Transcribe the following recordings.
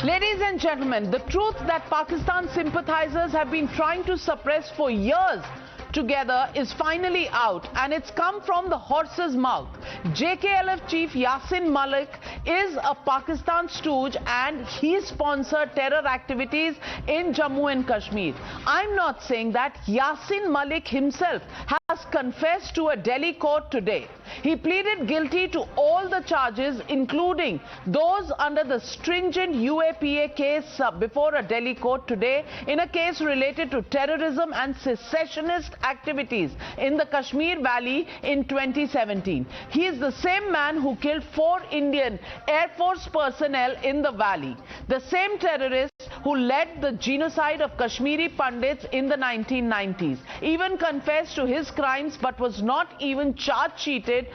Ladies and gentlemen, the truth that Pakistan sympathizers have been trying to suppress for years together is finally out, and it's come from the horse's mouth. JKLF chief Yasin Malik is a Pakistan stooge and he sponsored terror activities in Jammu and Kashmir. I'm not saying that. Yasin Malik himself has confessed to a Delhi court today. He pleaded guilty to all the charges, including those under the stringent UAPA case before a Delhi court today, in a case related to terrorism and secessionist activities in the Kashmir Valley in 2017. He is the same man who killed 4 Indian Air Force personnel in the valley. The same terrorist who led the genocide of Kashmiri Pandits in the 1990s. Even confessed to his crimes but was not even charge-sheeted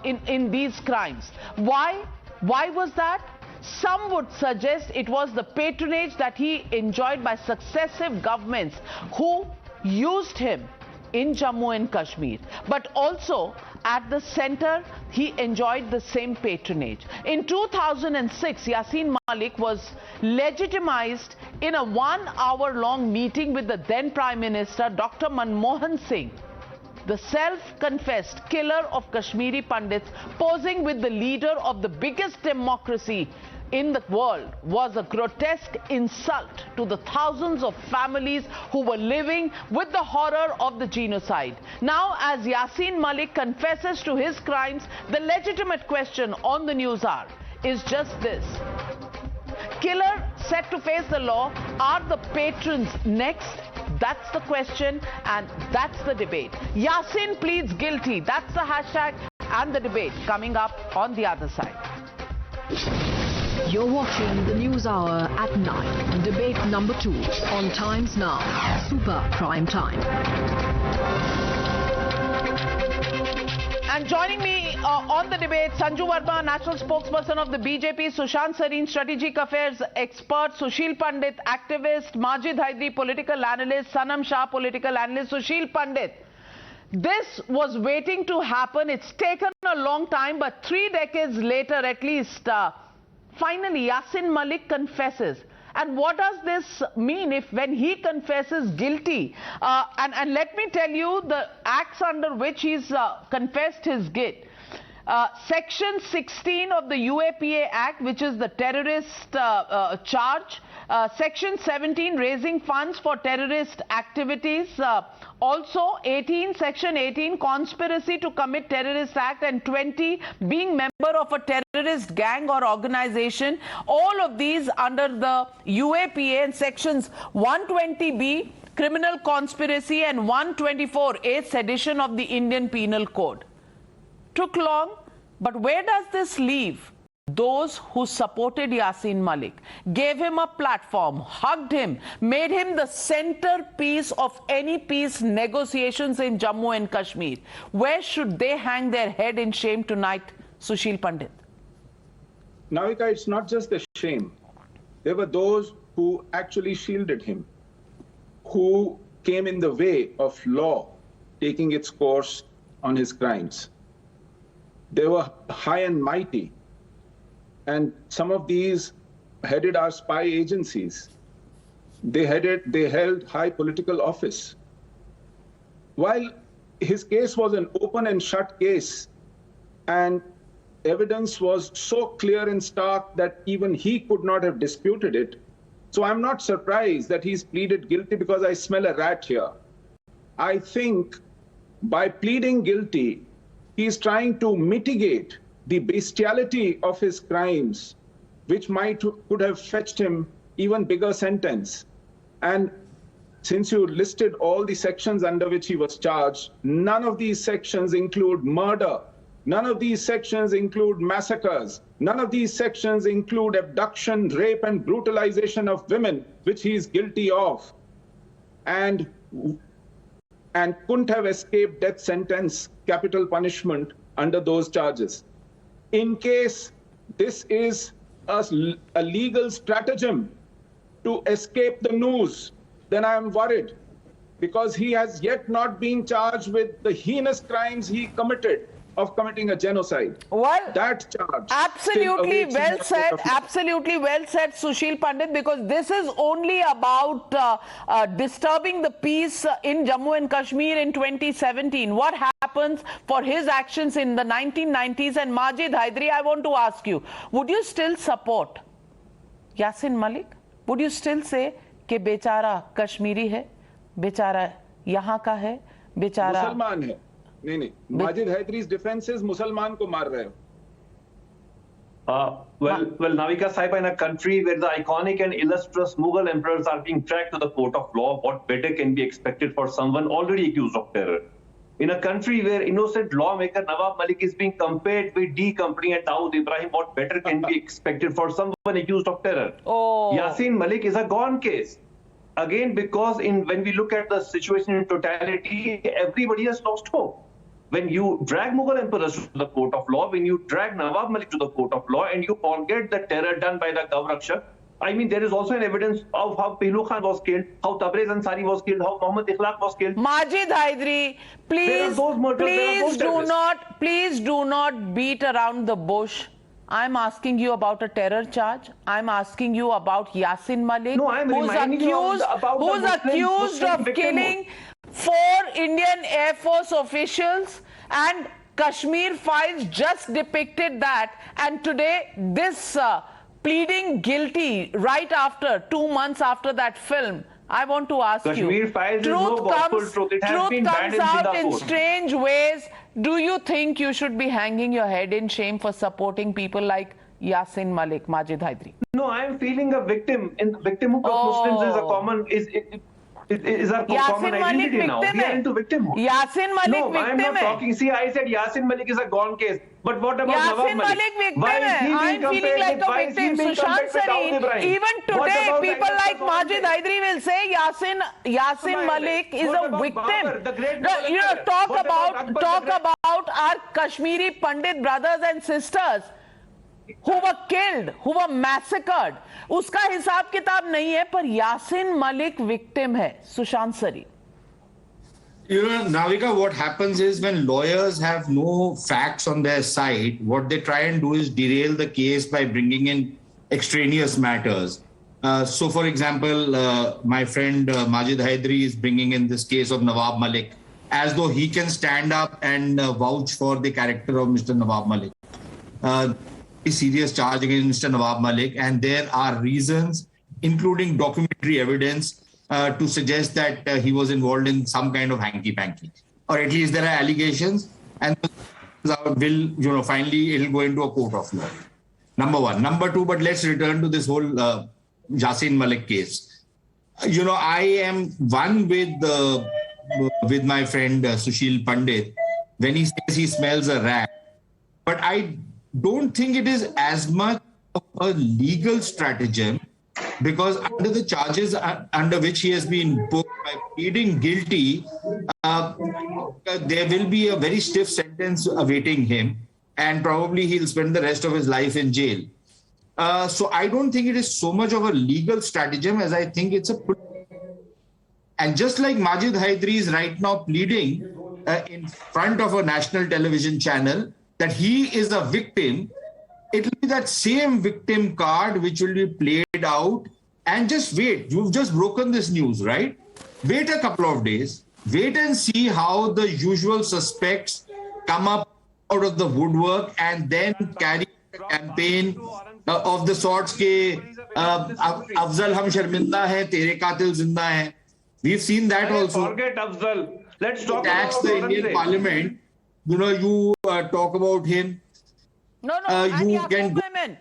in these crimes. Why? Why was that? Some would suggest it was the patronage that he enjoyed by successive governments who used him in Jammu and Kashmir. But also at the center, he enjoyed the same patronage. In 2006, Yasin Malik was legitimized in a 1-hour-long meeting with the then Prime Minister, Dr. Manmohan Singh, the self-confessed killer of Kashmiri Pandits, posing with the leader of the biggest democracy in the world, was a grotesque insult to the thousands of families who were living with the horror of the genocide. Now, as Yasin Malik confesses to his crimes, the legitimate question on the NewsHour is just this. Killer set to face the law, are the patrons next? That's the question, and that's the debate. Yasin pleads guilty. That's the hashtag and the debate coming up on the other side. You're watching the NewsHour at 9, debate number 2 on Times Now, Super Prime Time. And joining me on the debate, Sanju Verma, national spokesperson of the BJP, Sushant Sareen, strategic affairs expert, Sushil Pandit, activist, Majid Haidari, political analyst, Sanam Shah, political analyst. Sushil Pandit, this was waiting to happen. It's taken a long time, but 3 decades later at least, finally Yasin Malik confesses. And what does this mean if when he confesses guilty? And let me tell you the acts under which he's confessed his guilt. Section 16 of the UAPA Act, which is the terrorist charge. Section 17, raising funds for terrorist activities. Also 18, Section 18, conspiracy to commit terrorist act, and 20, being member of a terrorist gang or organization. All of these under the UAPA, and Sections 120B, criminal conspiracy, and 124A, sedition of the Indian Penal Code. Took long, but where does this leave those who supported Yasin Malik, gave him a platform, hugged him, made him the centerpiece of any peace negotiations in Jammu and Kashmir? Where should they hang their head in shame tonight, Sushil Pandit? Navika, it's not just the shame. There were those who actually shielded him, who came in the way of law taking its course on his crimes. They were high and mighty, and some of these headed our spy agencies. They held high political office. While his case was an open and shut case, and evidence was so clear and stark that even he could not have disputed it, so I'm not surprised that he's pleaded guilty, because I smell a rat here. I think by pleading guilty, he's trying to mitigate the bestiality of his crimes, which could have fetched him even bigger sentence. And since you listed all the sections under which he was charged, none of these sections include murder. None of these sections include massacres. None of these sections include abduction, rape, and brutalization of women, which he is guilty of, and couldn't have escaped death sentence, capital punishment under those charges. In case this is a legal stratagem to escape the news, then I am worried, because he has yet not been charged with the heinous crimes he committed of committing a genocide. Well, That charge absolutely still well awaits in the said. court of law. Absolutely well said, Sushil Pandit, because this is only about disturbing the peace in Jammu and Kashmir in 2017. What happens for his actions in the 1990s? And Majid Haidari, I want to ask you, would you still support Yasin Malik? Would you still say कि बेचारा कश्मीरी है, बेचारा यहाँ का है, बेचारा मुसलमान है? नहीं, माजिद हैदरी's defense is मुसलमान को मार रहे हो. Well, Navika Saiba, in a country where the iconic and illustrious Mughal emperors are being dragged to the court of law, what better can be expected for someone already accused of terror? In a country where innocent lawmaker Nawab Malik is being compared with D Company and Dawood Ibrahim, what better can be expected for someone accused of terror? Oh. Yasin Malik is a gone case. Again, because when we look at the situation in totality, everybody has lost hope. When you drag Mughal emperors to the court of law, when you drag Nawab Malik to the court of law, and you forget the terror done by the Gavrakshak, I mean, there is also an evidence of how Pehlu Khan was killed, how Tabriz Ansari was killed, how Mohammad Ikhlaq was killed. Majid Haidari, please do not beat around the bush. I'm asking you about a terror charge. I'm asking you about Yasin Malik, No, I'm reminding you about who's accused of killing 4 Indian Air Force officials, and Kashmir Files just depicted that. And today, this pleading guilty right after 2 months after that film. I want to ask Kashmir you, Files is no gospel truth. It has been banned in out in Singapore. strange ways. Do you think you should be hanging your head in shame for supporting people like Yasin Malik, Majid Haidari? No, I am feeling a victim. In victimhood of Muslims is a common is a common identity now. We are into victimhood. Yasin Malik no, I am not talking. See, I said Yasin Malik is a gone case. But what about Yasin Nawab Malik? victim Why is he I'm being feeling like compared a with- victim. why is he being Sushant compared with Dawood Sareen, Ibrahim? even What today, about people the like Majid Haidari will say Yasin Malik is What a about victim. Babur, the great No, Mughal you know, emperor? talk What about Akbar, the about our Kashmiri Pandit brothers and sisters who were killed, who were massacred. उसका हिसाब किताब नहीं है, पर Yasin Malik victim है. Sushant Sareen. You know, Navika, what happens is when lawyers have no facts on their side, what they try and do is derail the case by bringing in extraneous matters. So, for example, my friend Majid Haidari is bringing in this case of Nawab Malik as though he can stand up and vouch for the character of Mr. Nawab Malik. A serious charge against Mr. Nawab Malik, and there are reasons, including documentary evidence, to suggest that he was involved in some kind of hanky-panky, or at least there are allegations, and finally it'll go into a court of law. Number one. Number two, but let's return to this whole Yasin Malik case. You know, I am one with my friend Sushil Pandit when he says he smells a rat, but I don't think it is as much of a legal stratagem, because under the charges under which he has been booked by pleading guilty, there will be a very stiff sentence awaiting him, and probably he'll spend the rest of his life in jail. So I don't think it is so much of a legal stratagem as I think it's a... And just like Majid Haidari is right now pleading in front of a national television channel that he is a victim, it will be that same victim card which will be played out. And just wait. You've just broken this news, right? Wait a couple of days. Wait and see how the usual suspects come up out of the woodwork and then carry a campaign of the sorts ke Afzal hum sharminda hai, tere qatil zinda hai. We've seen that also. Forget Afzal. Let's talk Tax about the Indian Parliament. You know, you talk about him. No, Yaqub Memon.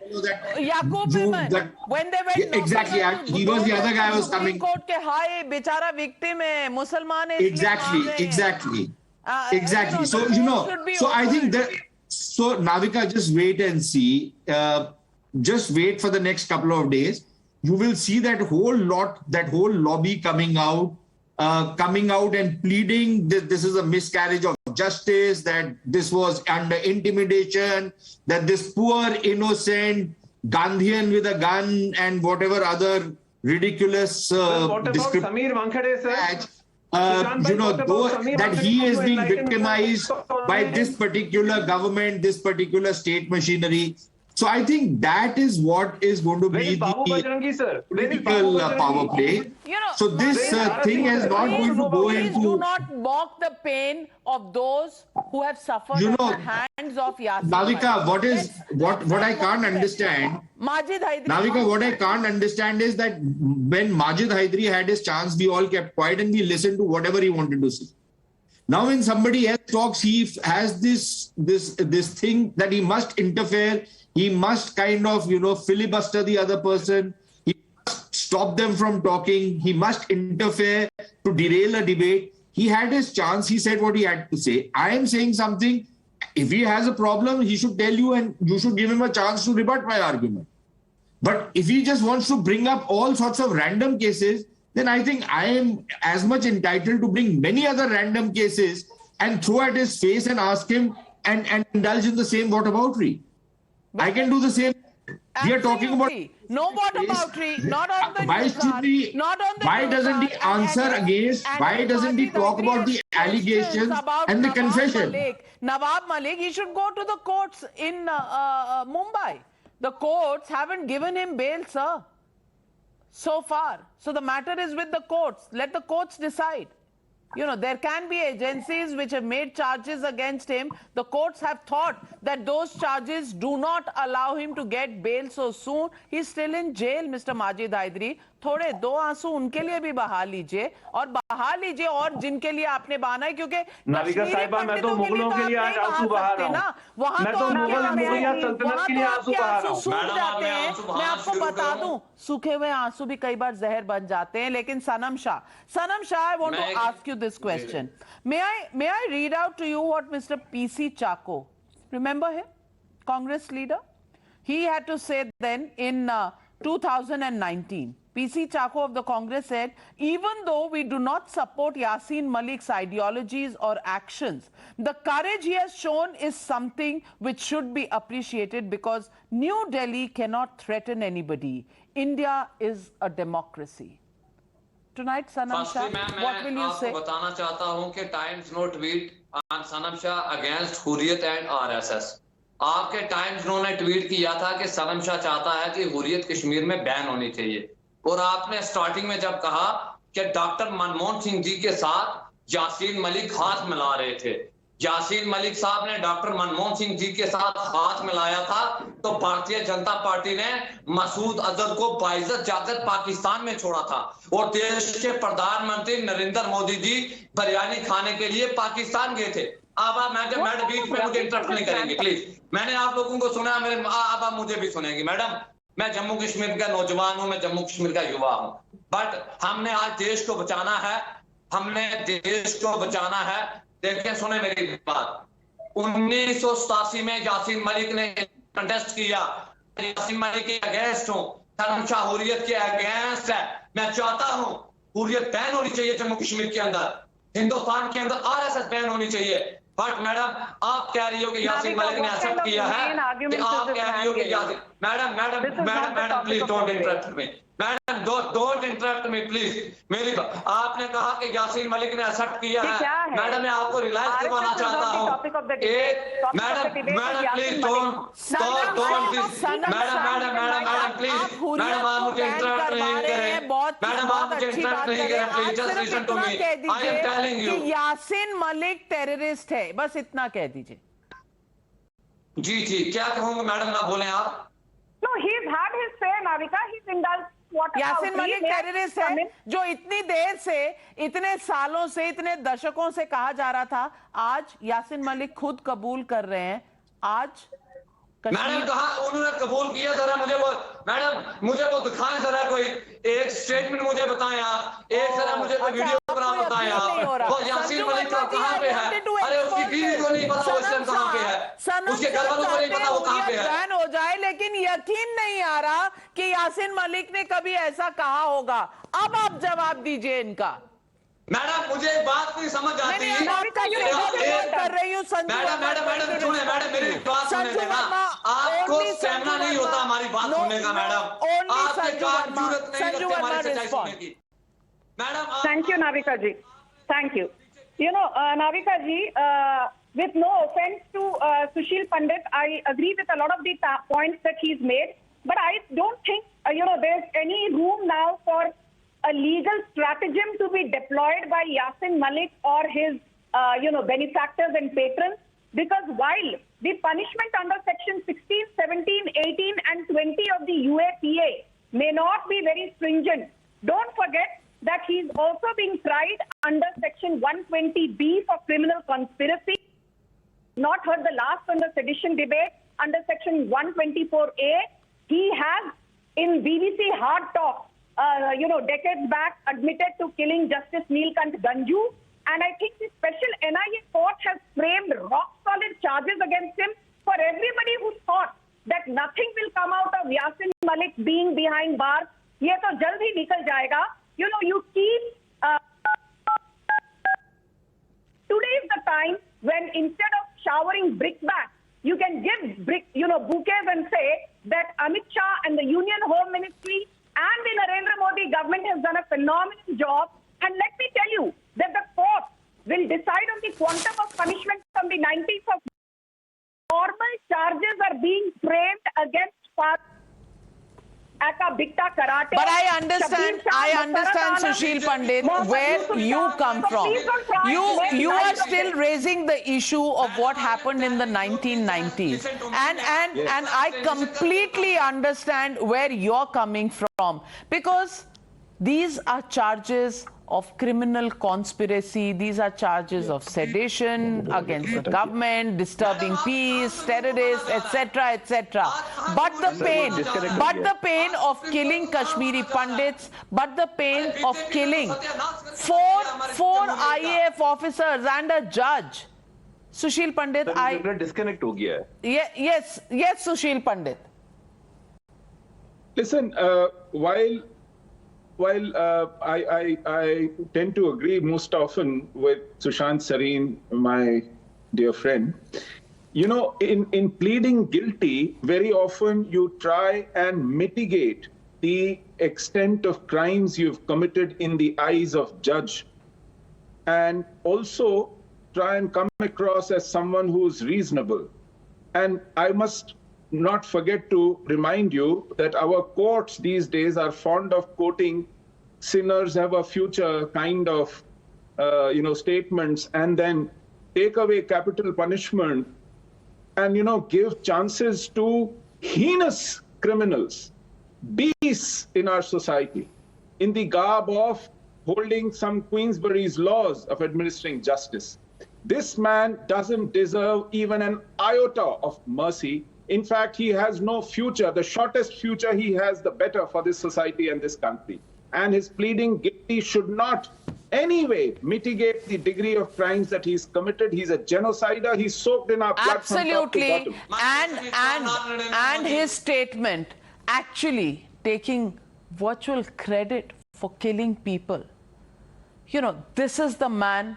Yaqub Memon. When they went exactly, he was the other guy who was coming. Court ke हाय बेचारा victim है, मुसलमान है. Exactly. So you know, so I think that. So Navika, just wait and see. Just wait for the next couple of days. You will see that whole lobby coming out and pleading this is a miscarriage of justice, that this was under intimidation, that this poor innocent Gandhian with a gun and whatever other ridiculous what about Samir Wankhede, sir? that he is being victimized by this particular government, this particular state machinery. So I think that is what is going to be the political power play. So this thing is not going to go into... do not mock the pain of those who have suffered at the hands of Yasin Navika, Malik. what I can't understand... Navika, what I can't understand is that when Majid Hydari had his chance, we all kept quiet and we listened to whatever he wanted to say. Now when somebody else talks, he has this thing that he must interfere. He must kind of, filibuster the other person. He must stop them from talking. He must interfere to derail a debate. He had his chance. He said what he had to say. I am saying something. If he has a problem, he should tell you and you should give him a chance to rebut my argument. But if he just wants to bring up all sorts of random cases, then I think I am as much entitled to bring many other random cases and throw at his face and ask him and indulge in the same whataboutery. I can do the same. Absolutely. We are talking about... No whataboutery, not on the NewsHour, not on the why doesn't he answer against, why doesn't he talk about the allegations and the confession? Nawab Malik, he should go to the courts in Mumbai. The courts haven't given him bail, sir, so far. So the matter is with the courts. Let the courts decide. There can be agencies which have made charges against him. The courts have thought that those charges do not allow him to get bail so soon. He's still in jail, Mr. Majid Hydari. थोड़े दो आंसू उनके लिए भी बहा लीजिए और जिनके लिए आपने बहाना है, क्योंकि नाविका साहिबा, मैं तो मुगलों के लिए आज आंसू बहा रहा हूं। वहां मैं तो मुगलिया सल्तनत के लिए आंसू बहा रहा हूं। सूख जाते हैं, मैं आपको बता दूं, सूखे हुए आंसू भी कई बार जहर बन जाते हैं। लेकिन सनम Shah, I want to ask you this question. May I read out to you what Mr. PC Chako, remember him, Congress leader, he had to say then in 2019. PC Chako of the Congress said, even though we do not support Yasin Malik's ideologies or actions, the courage he has shown is something which should be appreciated because New Delhi cannot threaten anybody. India is a democracy. Tonight, Sanam Shah, what will you say? मैं बताना चाहता हूं कि Times Now tweet on Sanam Shah against Hurriyat and RSS. आपके Times Now ने tweet किया था कि सनम शाह चाहता है कि हुर्रियत कश्मीर में बैन होनी चाहिए, और आपने स्टार्टिंग में जब कहा कि डॉक्टर मनमोहन सिंह जी के साथ यासीन मलिक हाथ मिला रहे थे, यासीन मलिक साहब ने डॉक्टर मनमोहन सिंह जी के साथ हाथ मिलाया था, तो भारतीय जनता पार्टी ने मसूद अजहर को बाइज्जत जाकर पाकिस्तान में छोड़ा था, और देश के प्रधानमंत्री नरेंद्र मोदी जी बिरयानी खाने के लिए पाकिस्तान गए थे। अब आप मैडम बीच में मुझे इंटरप्ट नहीं करेंगे प्लीज। मैंने आप लोगों को सुना, अब आप मुझे भी सुनेंगे। मैडम, मैं जम्मू कश्मीर का नौजवान हूं, मैं जम्मू कश्मीर का युवा हूं, बट हमने आज देश को बचाना है, हमने देश को बचाना है। देखिए, सुने मेरी बात, 1987 में यासीन मलिक ने कंटेस्ट किया, यासीन मलिक के अगेंस्ट हूं, सनम शाह हुर्रियत के अगेंस्ट है। मैं चाहता हूं हुर्रियत बैन होनी चाहिए जम्मू कश्मीर के अंदर, हिंदुस्तान के अंदर आरएसएस बैन होनी चाहिए। बट मैडम, आप कह रही हो कि यासीन मलिक ने एक्सेप्ट किया है, कि आप कह रही हो कि Yasin madam please don't interrupt me, madam don't interrupt me please. मेरी आपने कहा कि यासीन मलिक ने एक्सेप्ट किया है, मैडम मैं आपको रियलाइज करवाना चाहता हूं, madam please don't please, madam please, madam आप मुझे इंटरप्ट नहीं करें, मैडम आप मुझे इंटरप्ट नहीं करें please, just listen to me, I am telling you Yasin Malik terrorist है, बस इतना कह दीजिए। जी क्या कहूंगा मैडम, ना बोलें आप। No, he's had his say, Navika. He's indulged. Yasin Malik terrorist है, जो इतनी देर से, इतने सालों से, इतने दशकों से कहा जा रहा था, आज यासीन मलिक खुद कबूल कर रहे हैं। आज मैडम कहा उन्होंने कबूल किया, जरा मुझे वो मैडम मुझे वो दिखाएं, जरा कोई एक स्टेटमेंट मुझे बताएं आप, एक जरा मुझे कोई वीडियो प्रोग्राम बताएं आप। वो यासीन मलिक का कहां पे है? अरे उसकी बीवी को नहीं पता वो इस टाइम कहां पे है, उसके घर वालों को नहीं पता वो कहां पे है। बैन हो जाए, लेकिन यकीन नहीं आ रहा कि यासीन मलिक ने कभी ऐसा कहा होगा। अब आप जवाब दीजिए इनका। मैडम मुझे बात नहीं समझ आती, कर रही हूँ मैडम सुने, मैडम मेरी बात सुने देना, आपको स्टैमिना नहीं होता हमारी बात सुनने का मैडम, आपके काम जरूरत नहीं करते हमारे सच्चाई सुनने की। Madam thank you Navika ji. Thank you. Navika ji, with no offense to Sushil Pandit, I agree with a lot of the points that he's made, but I don't think, there's any room now for a legal stratagem to be deployed by Yasin Malik or his, benefactors and patrons, because while the punishment under Section 16, 17, 18 and 20 of the UAPA may not be very stringent, don't forget that he's also being tried under Section 120B for criminal conspiracy. Not heard the last on the sedition debate under Section 124A. He has, in BBC Hard Talk, decades back, admitted to killing Justice Neelkant Ganju. And I think the special NIA court has framed rock-solid charges against him. For everybody who thought that nothing will come out of Yasin Malik being behind bars, ye to jaldi nikal jayega. You keep... Today is the time when instead of showering brickbats, you can give bouquets and say that Amit Shah and the Union Home Ministry and the Narendra Modi government has done a phenomenal job. And let me tell you that the court will decide on the quantum of punishment from the 19th of formal charges are being framed against But I understand, Sushil Pandit, where you come from. You are still raising the issue of what happened in the 1990s. And I completely understand where you're coming from, because these are charges of criminal conspiracy. These are charges of sedition against the government, disturbing peace, terrorists, etc., etc. But the pain of killing Kashmiri Pandits, but the pain of killing four IAF officers and a judge. Sushil Pandit, disconnect ho gaya. Yes, Sushil Pandit. Listen, while I tend to agree most often with Sushant Sareen, my dear friend, in pleading guilty, very often you try and mitigate the extent of crimes you've committed in the eyes of judge, and also try and come across as someone who's reasonable. And I must not forget to remind you that our courts these days are fond of quoting sinners have a future kind of, statements, and then take away capital punishment and, give chances to heinous criminals, beasts in our society, in the garb of holding some Queensberry's laws of administering justice. This man doesn't deserve even an iota of mercy. In fact, he has no future. The shortest future he has, the better for this society and this country. And his pleading guilty should not anyway mitigate the degree of crimes that he's committed. He's a genocider. He's soaked in our blood. Absolutely. From top to bottom. And his statement actually taking virtual credit for killing people. This is the man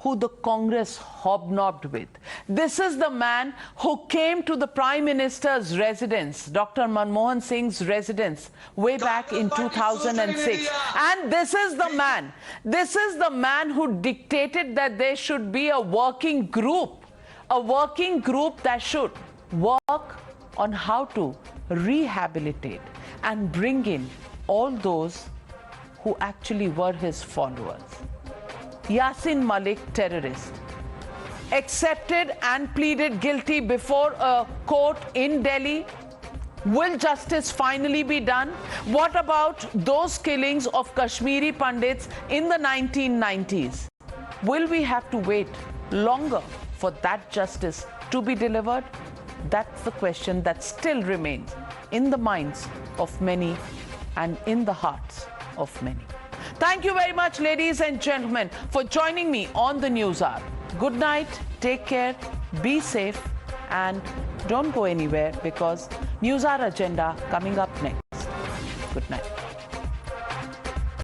who the Congress hobnobbed with. This is the man who came to the Prime Minister's residence, Dr. Manmohan Singh's residence, way back in 2006. And this is the man who dictated that there should be a working group that should work on how to rehabilitate and bring in all those who actually were his followers. Yasin Malik, terrorist, accepted and pleaded guilty before a court in Delhi. Will justice finally be done? What about those killings of Kashmiri Pandits in the 1990s? Will we have to wait longer for that justice to be delivered? That's the question that still remains in the minds of many and in the hearts of many. Thank you very much, ladies and gentlemen, for joining me on the NewsHour. Good night, take care, be safe, and don't go anywhere, because NewsHour agenda coming up next. Good night.